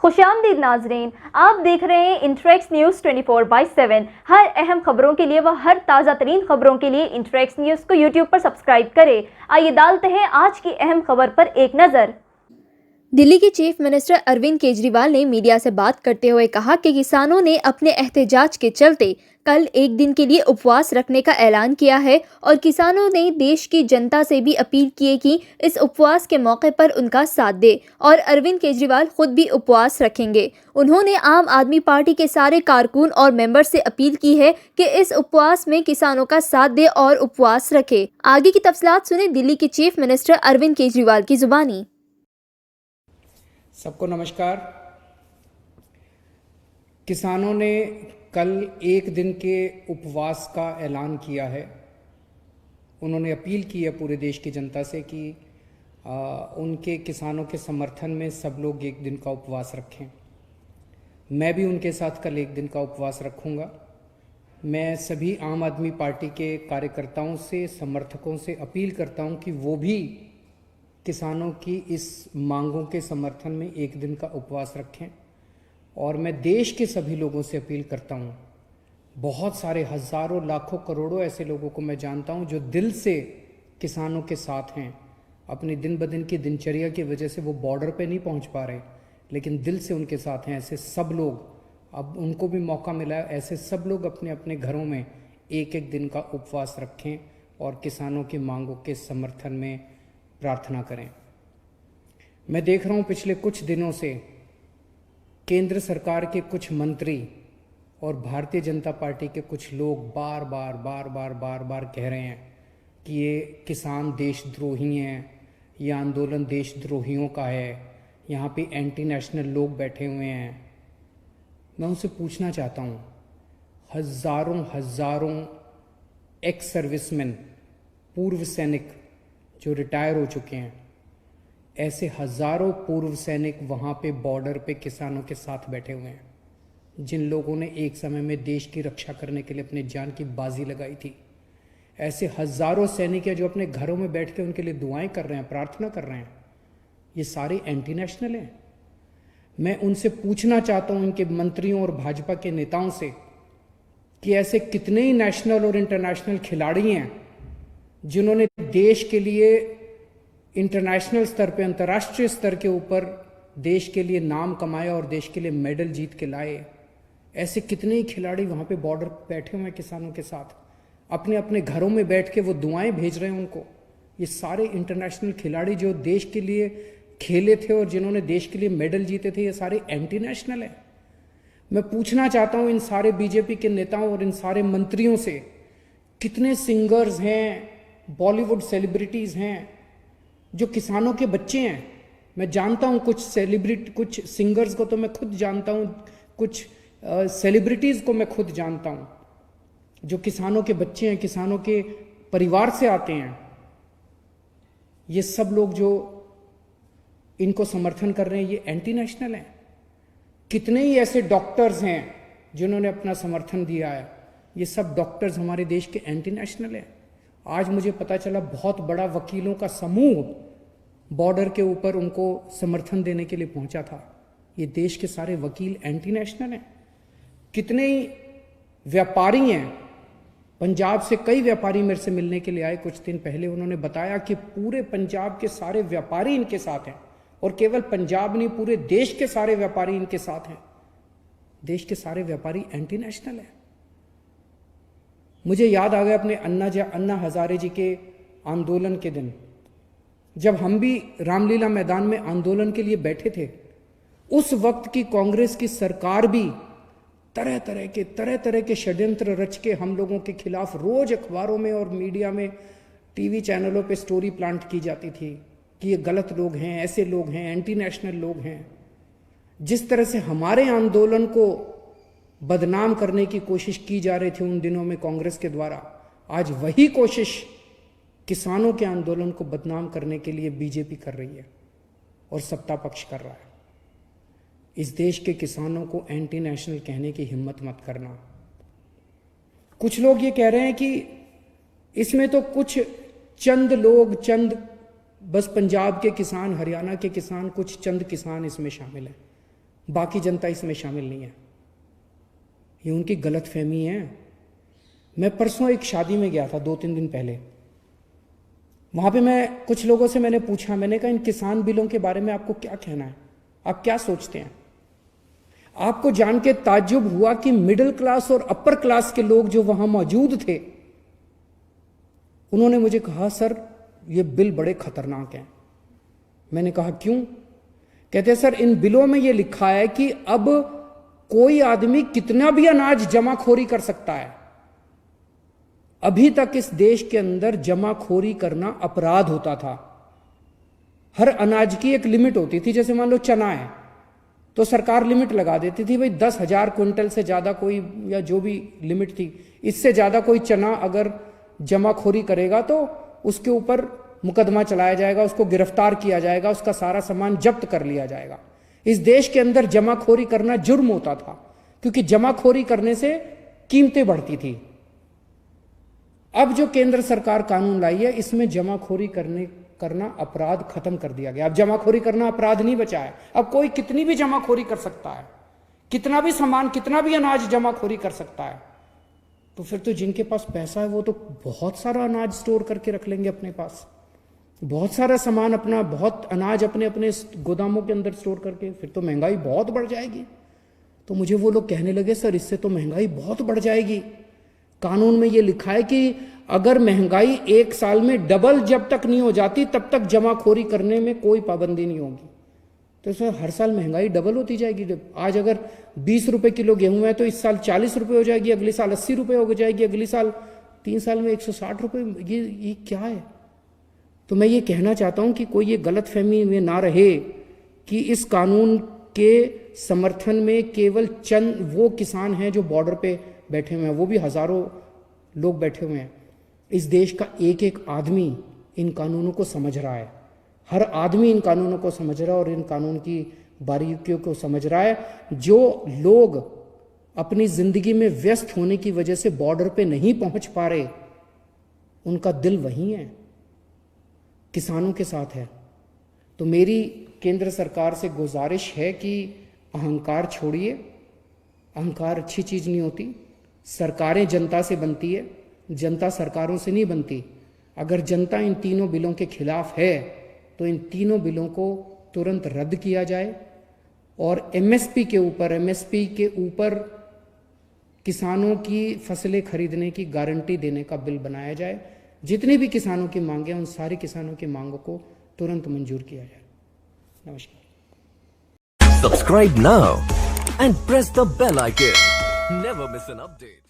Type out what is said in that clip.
खुशामदीद नाजरीन, आप देख रहे हैं इंटरेक्स न्यूज़ 24/7। हर अहम खबरों के लिए व हर ताज़ा तरीन खबरों के लिए इंटरेक्स न्यूज़ को यूट्यूब पर सब्सक्राइब करें। आइए डालते हैं आज की अहम खबर पर एक नज़र। दिल्ली के चीफ मिनिस्टर अरविंद केजरीवाल ने मीडिया से बात करते हुए कहा कि किसानों ने अपने एहतजाज के चलते कल एक दिन के लिए उपवास रखने का ऐलान किया है और किसानों ने देश की जनता से भी अपील की है कि इस उपवास के मौके पर उनका साथ दे और अरविंद केजरीवाल खुद भी उपवास रखेंगे। उन्होंने आम आदमी पार्टी के सारे कारकुन और मेंबर से अपील की है कि इस उपवास में किसानों का साथ दे और उपवास रखे। आगे की तफसीलात सुने दिल्ली के चीफ मिनिस्टर अरविंद केजरीवाल की जुबानी। सबको नमस्कार। किसानों ने कल एक दिन के उपवास का ऐलान किया है। उन्होंने अपील की है पूरे देश की जनता से कि उनके किसानों के समर्थन में सब लोग एक दिन का उपवास रखें। मैं भी उनके साथ कल एक दिन का उपवास रखूंगा। मैं सभी आम आदमी पार्टी के कार्यकर्ताओं से, समर्थकों से अपील करता हूं कि वो भी किसानों की इस मांगों के समर्थन में एक दिन का उपवास रखें। और मैं देश के सभी लोगों से अपील करता हूं, बहुत सारे हज़ारों लाखों करोड़ों ऐसे लोगों को मैं जानता हूं जो दिल से किसानों के साथ हैं। अपनी दिन ब दिन की दिनचर्या की वजह से वो बॉर्डर पे नहीं पहुंच पा रहे, लेकिन दिल से उनके साथ हैं। ऐसे सब लोग, अब उनको भी मौका मिला है, ऐसे सब लोग अपने अपने घरों में एक एक दिन का उपवास रखें और किसानों की मांगों के समर्थन में प्रार्थना करें। मैं देख रहा हूं पिछले कुछ दिनों से केंद्र सरकार के कुछ मंत्री और भारतीय जनता पार्टी के कुछ लोग बार बार कह रहे हैं कि ये किसान देशद्रोही हैं, ये आंदोलन देशद्रोहियों का है, यहाँ पे एंटी नेशनल लोग बैठे हुए हैं। मैं उनसे पूछना चाहता हूँ, हज़ारों एक्स सर्विसमैन, पूर्व सैनिक जो रिटायर हो चुके हैं, ऐसे हज़ारों पूर्व सैनिक वहाँ पे बॉर्डर पे किसानों के साथ बैठे हुए हैं, जिन लोगों ने एक समय में देश की रक्षा करने के लिए अपनी जान की बाजी लगाई थी। ऐसे हज़ारों सैनिक हैं जो अपने घरों में बैठ के उनके लिए दुआएं कर रहे हैं, प्रार्थना कर रहे हैं। ये सारे एंटी नेशनल हैं। मैं उनसे पूछना चाहता हूँ, इनके मंत्रियों और भाजपा के नेताओं से, कि ऐसे कितने ही नेशनल और इंटरनेशनल खिलाड़ी हैं जिन्होंने देश के लिए इंटरनेशनल स्तर पे, अंतर्राष्ट्रीय स्तर के ऊपर देश के लिए नाम कमाया और देश के लिए मेडल जीत के लाए। ऐसे कितने ही खिलाड़ी वहाँ पे बॉर्डर बैठे हुए हैं किसानों के साथ, अपने अपने घरों में बैठ के वो दुआएं भेज रहे हैं उनको। ये सारे इंटरनेशनल खिलाड़ी जो देश के लिए खेले थे और जिन्होंने देश के लिए मेडल जीते थे, ये सारे एंटी नेशनल हैं। मैं पूछना चाहता हूँ इन सारे बीजेपी के नेताओं और इन सारे मंत्रियों से, कितने सिंगर्स हैं, बॉलीवुड सेलिब्रिटीज़ हैं जो किसानों के बच्चे हैं। मैं जानता हूँ कुछ सिंगर्स को तो मैं खुद जानता हूँ, कुछ सेलिब्रिटीज़ को मैं खुद जानता हूँ जो किसानों के बच्चे हैं, किसानों के परिवार से आते हैं। ये सब लोग जो इनको समर्थन कर रहे हैं, ये एंटी नेशनल हैं। कितने ही ऐसे डॉक्टर्स हैं जिन्होंने अपना समर्थन दिया है, ये सब डॉक्टर्स हमारे देश के एंटी नेशनल हैं। आज मुझे पता चला बहुत बड़ा वकीलों का समूह बॉर्डर के ऊपर उनको समर्थन देने के लिए पहुंचा था। ये देश के सारे वकील एंटी नेशनल हैं। कितने ही व्यापारी हैं, पंजाब से कई व्यापारी मेरे से मिलने के लिए आए कुछ दिन पहले। उन्होंने बताया कि पूरे पंजाब के सारे व्यापारी इनके साथ हैं, और केवल पंजाब नहीं, पूरे देश के सारे व्यापारी इनके साथ हैं। देश के सारे व्यापारी एंटी नेशनल हैं। मुझे याद आ गया अपने अन्ना हजारे जी के आंदोलन के दिन, जब हम भी रामलीला मैदान में आंदोलन के लिए बैठे थे। उस वक्त की कांग्रेस की सरकार भी तरह तरह के षड्यंत्र रच के हम लोगों के खिलाफ रोज अखबारों में और मीडिया में, टीवी चैनलों पे स्टोरी प्लांट की जाती थी कि ये गलत लोग हैं, ऐसे लोग हैं, एंटी नेशनल लोग हैं। जिस तरह से हमारे आंदोलन को बदनाम करने की कोशिश की जा रही थी उन दिनों में कांग्रेस के द्वारा, आज वही कोशिश किसानों के आंदोलन को बदनाम करने के लिए बीजेपी कर रही है और सत्ता पक्ष कर रहा है। इस देश के किसानों को एंटी नेशनल कहने की हिम्मत मत करना। कुछ लोग ये कह रहे हैं कि इसमें तो कुछ चंद लोग, बस पंजाब के किसान, हरियाणा के किसान, कुछ चंद किसान इसमें शामिल हैं। बाकी जनता इसमें शामिल नहीं है। ये उनकी गलतफहमी है। मैं परसों एक शादी में गया था 2-3 दिन पहले। वहां पे मैं कुछ लोगों से मैंने पूछा, मैंने कहा इन किसान बिलों के बारे में आपको क्या कहना है, आप क्या सोचते हैं? आपको जान के ताज्जुब हुआ कि मिडिल क्लास और अपर क्लास के लोग जो वहां मौजूद थे, उन्होंने मुझे कहा सर ये बिल बड़े खतरनाक हैं। मैंने कहा क्यों? कहते सर इन बिलों में यह लिखा है कि अब कोई आदमी कितना भी अनाज जमाखोरी कर सकता है। अभी तक इस देश के अंदर जमाखोरी करना अपराध होता था। हर अनाज की एक लिमिट होती थी। जैसे मान लो चना है तो सरकार लिमिट लगा देती थी, भाई 10,000 क्विंटल से ज्यादा कोई, या जो भी लिमिट थी, इससे ज्यादा कोई चना अगर जमाखोरी करेगा तो उसके ऊपर मुकदमा चलाया जाएगा, उसको गिरफ्तार किया जाएगा, उसका सारा सामान जब्त कर लिया जाएगा। इस देश के अंदर जमाखोरी करना जुर्म होता था, क्योंकि जमाखोरी करने से कीमतें बढ़ती थी। अब जो केंद्र सरकार कानून लाई है, इसमें जमाखोरी करना अपराध खत्म कर दिया गया। अब जमाखोरी करना अपराध नहीं बचा है। अब कोई कितनी भी जमाखोरी कर सकता है, कितना भी सामान, कितना भी अनाज जमाखोरी कर सकता है। तो फिर तो जिनके पास पैसा है वो तो बहुत सारा अनाज स्टोर करके रख लेंगे अपने पास, बहुत सारा सामान अपना, बहुत अनाज अपने अपने गोदामों के अंदर स्टोर करके। फिर तो महंगाई बहुत बढ़ जाएगी। तो मुझे वो लोग कहने लगे सर इससे तो महंगाई बहुत बढ़ जाएगी। कानून में ये लिखा है कि अगर महंगाई 1 साल में डबल जब तक नहीं हो जाती तब तक जमाखोरी करने में कोई पाबंदी नहीं होगी। तो इसमें हर साल महंगाई डबल होती जाएगी। आज अगर 20 रुपए किलो गेहूं है तो इस साल 40 रुपए हो जाएगी, अगले साल 80 रुपए हो जाएगी, अगले साल 3 साल में 160 रुपए। ये क्या है? तो मैं ये कहना चाहता हूं कि कोई ये गलतफहमी में ना रहे कि इस कानून के समर्थन में केवल चंद वो किसान हैं जो बॉर्डर पे बैठे हुए हैं, वो भी हजारों लोग बैठे हुए हैं। इस देश का एक एक आदमी इन कानूनों को समझ रहा है। हर आदमी इन कानूनों को समझ रहा है और इन कानून की बारीकियों को समझ रहा है। जो लोग अपनी जिंदगी में व्यस्त होने की वजह से बॉर्डर पे नहीं पहुंच पा रहे, उनका दिल वहीं है, किसानों के साथ है। तो मेरी केंद्र सरकार से गुजारिश है कि अहंकार छोड़िए। अहंकार अच्छी चीज नहीं होती। सरकारें जनता से बनती है, जनता सरकारों से नहीं बनती। अगर जनता इन तीनों बिलों के खिलाफ है तो इन तीनों बिलों को तुरंत रद्द किया जाए और एमएसपी के ऊपर किसानों की फसलें खरीदने की गारंटी देने का बिल बनाया जाए। जितनी भी किसानों की मांगे हैं उन सारे किसानों की मांगों को तुरंत मंजूर किया जाए। नमस्कार। Subscribe now and press the bell icon. Never miss an update.